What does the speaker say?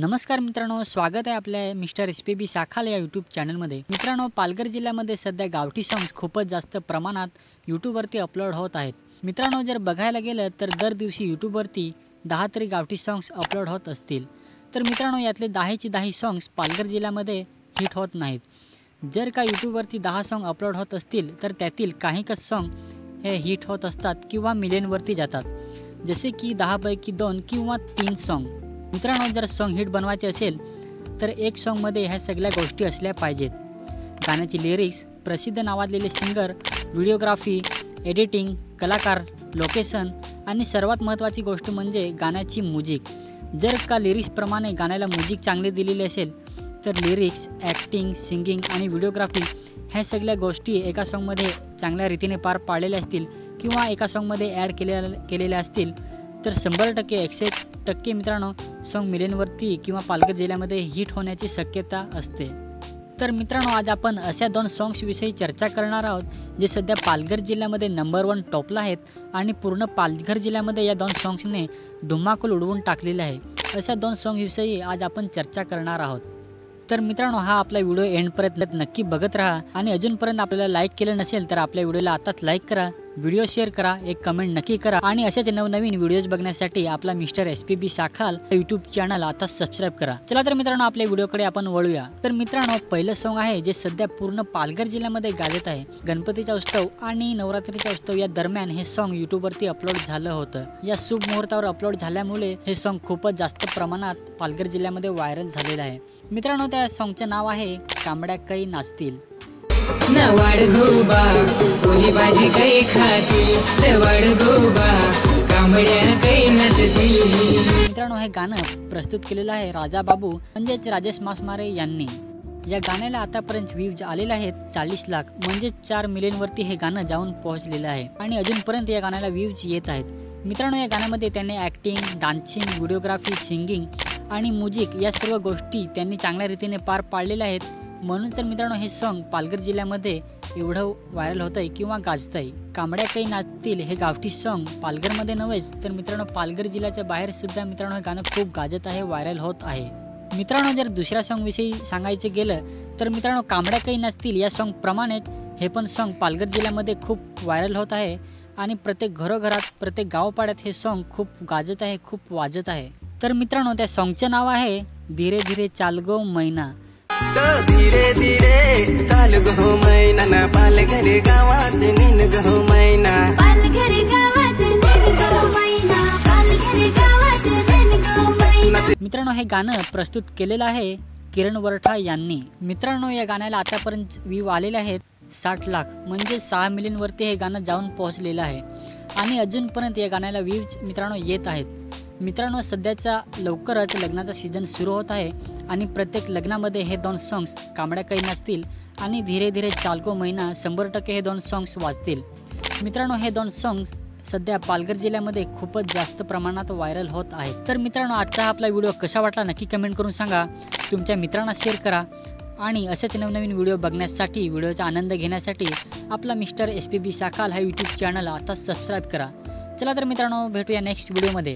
नमस्कार मित्रांनो, स्वागत आहे आपल्या मिस्टर एसपीबी साखाल या यूट्यूब चॅनलमध्ये। मित्रांनो, पालघर जिल्ह्यामध्ये सध्या गावठी सॉंग्स खूपच जास्त प्रमाणात यूट्यूबवरती अपलोड होत आहेत। मित्रांनो, जर बघायला गेलं तर दर दिवशी यूट्यूबवरती 10 तरी गावठी सॉंग्स अपलोड होत असतील। तर मित्रांनो, यातले 10चे 10 सॉंग्स पालघर जिल्ह्यामध्ये हिट होत नाहीत। जर का यूट्यूबवरती 10 सॉंग अपलोड होत असतील तर त्यातील काहीच सॉंग हे हिट होत असतात किंवा मिलियनवरती जातात, जसे की 10 पैकी 2 किंवा 3 सॉंग। मित्रांनो, जर सॉंग हिट बनवायचे असेल तर एक सॉंगमध्ये ह्या सगळ्या गोष्टी असल्या पाहिजेत। गाण्याची लिरिक्स, प्रसिद्ध नावाजलेले सिंगर, व्हिडिओग्राफी, एडिटिंग, कलाकार, लोकेशन आणि सर्वात महत्त्वाची गोष्ट म्हणजे गाण्याची म्युझिक। जर का लिरिक्सप्रमाणे गाण्याला म्युझिक चांगली दिलेली असेल तर लिरिक्स, ॲक्टिंग, सिंगिंग आणि व्हिडिओग्राफी ह्या सगळ्या गोष्टी एका सॉंगमध्ये चांगल्या रीतीने पार पाडलेल्या असतील किंवा एका सॉंगमध्ये ॲड केलेल्या असतील तर 100% 101% मित्रांनो सॉंग मिलियनवरती किंवा पालघर जिल्ह्यामध्ये हिट होण्याची शक्यता असते। तर मित्रांनो, आज आपण अशा 2 सॉंग्सविषयी चर्चा करणार आहोत जे सध्या पालघर जिल्ह्यामध्ये नंबर 1 टॉपला आहेत आणि पूर्ण पालघर जिल्ह्यामध्ये या 2 सॉंग्सने धुमाकूळ उडवून टाकलेला आहे। अशा 2 सॉंग्सविषयी आज आपण चर्चा करणार आहोत। तर मित्रांनो, हा आपला व्हिडिओ एंडपर्यंत नक्की बघत राहा आणि अजूनपर्यंत आपल्याला लाईक केलं नसेल तर आपल्या व्हिडिओला आताच लाईक करा, व्हिडिओ शेअर करा, एक कमेंट नक्की करा आणि अशाच नवनवीन व्हिडिओज बघण्यासाठी आपला मिस्टर एसपीबी साखाल यूट्यूब चॅनल आता सबस्क्राईब करा। चला तर मित्रांनो, आपल्या व्हिडिओकडे आपण वळूया। तर मित्रांनो, पहिलं सॉंग आहे जे सध्या पूर्ण पालघर जिल्ह्यामध्ये गाजत आहे। गणपतीचा उत्सव आणि नवरात्रीचा उत्सव या दरम्यान हे सॉंग यूट्यूबवरती अपलोड झालं होतं। या शुभ मुहूर्तावर अपलोड झाल्यामुळे हे सॉंग खूपच जास्त प्रमाणात पालघर जिल्ह्यामध्ये व्हायरल झालेलं आहे। मित्रांनो, त्या सॉंगचं नाव आहे कांबड्या कै नाचतील। नवाड गोबा कोली भाजी काही खाती, नवाड गोबा कांबड्या काही नाचती। मित्रांनो, हे गाणं प्रस्तुत केलेलं आहे राजा बाबू म्हणजेच राजेश मासमारे यांनी। या गाण्याला आतापर्यंत व्ह्यूज आलेले आहेत 40 लाख, म्हणजे 4 मिलियनवरती हे गाणं जाऊन पोहोचलेलं आहे आणि अजूनपर्यंत या गाण्याला व्ह्यूज येत आहेत। मित्रांनो, या गाण्यामध्ये त्यांनी ॲक्टिंग, डान्सिंग, व्हिडिओग्राफी, सिंगिंग आणि म्युझिक या सर्व गोष्टी त्यांनी चांगल्या रीतीने पार पाडलेल्या आहेत। म्हणून तर मित्रांनो, हे सॉंग पालघर जिल्ह्यामध्ये एवढं व्हायरल होत आहे किंवा गाजत आहे। कांबड्या काही नाचतील हे गावठी सॉंग पालघरमध्ये नव्हेच तर मित्रांनो पालघर जिल्ह्याच्या बाहेर सुद्धा मित्रांनो हे गाणं खूप गाजत आहे, व्हायरल होत आहे। मित्रांनो, जर दुसऱ्या सॉंगविषयी सांगायचं गेलं तर मित्रांनो कांबड्या काही नाचतील या सॉंग प्रमाणेच हे पण सॉंग पालघर जिल्ह्यामध्ये खूप व्हायरल होत आहे आणि प्रत्येक घरोघरात, प्रत्येक गावपाड्यात हे सॉंग खूप गाजत आहे, खूप वाजत आहे। तर मित्रांनो, त्या सॉंगचं नाव आहे धीरे धीरे चाल गो मैना। धीरे धीरे चाल गो मैना ना, पालघर गावात नीन गो मैना, पालघर गावात नीन गो मैना, पालघर गावात नीन गो मैना। मित्रांनो, हे गाणं प्रस्तुत केलेलं आहे किरण वरठा यांनी। मित्रांनो, या गाण्याला आतापर्यंत व्ह्यू आलेले आहेत 60 लाख, म्हणजे 6 मिलियनवरती हे गाणं जाऊन पोहोचलेलं आहे आणि अजूनपर्यंत या गाण्याला व्ह्यूज मित्रांनो येत आहेत। मित्रांनो, सध्याचा लवकरच लग्नाचा सीझन सुरू होत आहे आणि प्रत्येक लग्नामध्ये हे 2 सॉंग्स कांबड्या काही नाचतील आणि धीरे धीरे चाल गो मैना 100% हे 2 सॉंग्स वाजतील। मित्रांनो, हे 2 सॉंग्स सध्या पालघर जिल्ह्यामध्ये खूपच जास्त प्रमाणात व्हायरल होत आहेत। तर मित्रांनो, आजचा आपला व्हिडिओ कसा वाटला नक्की कमेंट करून सांगा, तुमच्या मित्रांना शेअर करा आणि असेच नवनवीन व्हिडिओ बघण्यासाठी, व्हिडिओचा आनंद घेण्यासाठी आपला मिस्टर एसपीबी साखाल हा यूट्यूब चॅनल आता सबस्क्राईब करा। चला तर मित्रांनो, भेटूया नेक्स्ट व्हिडिओमध्ये।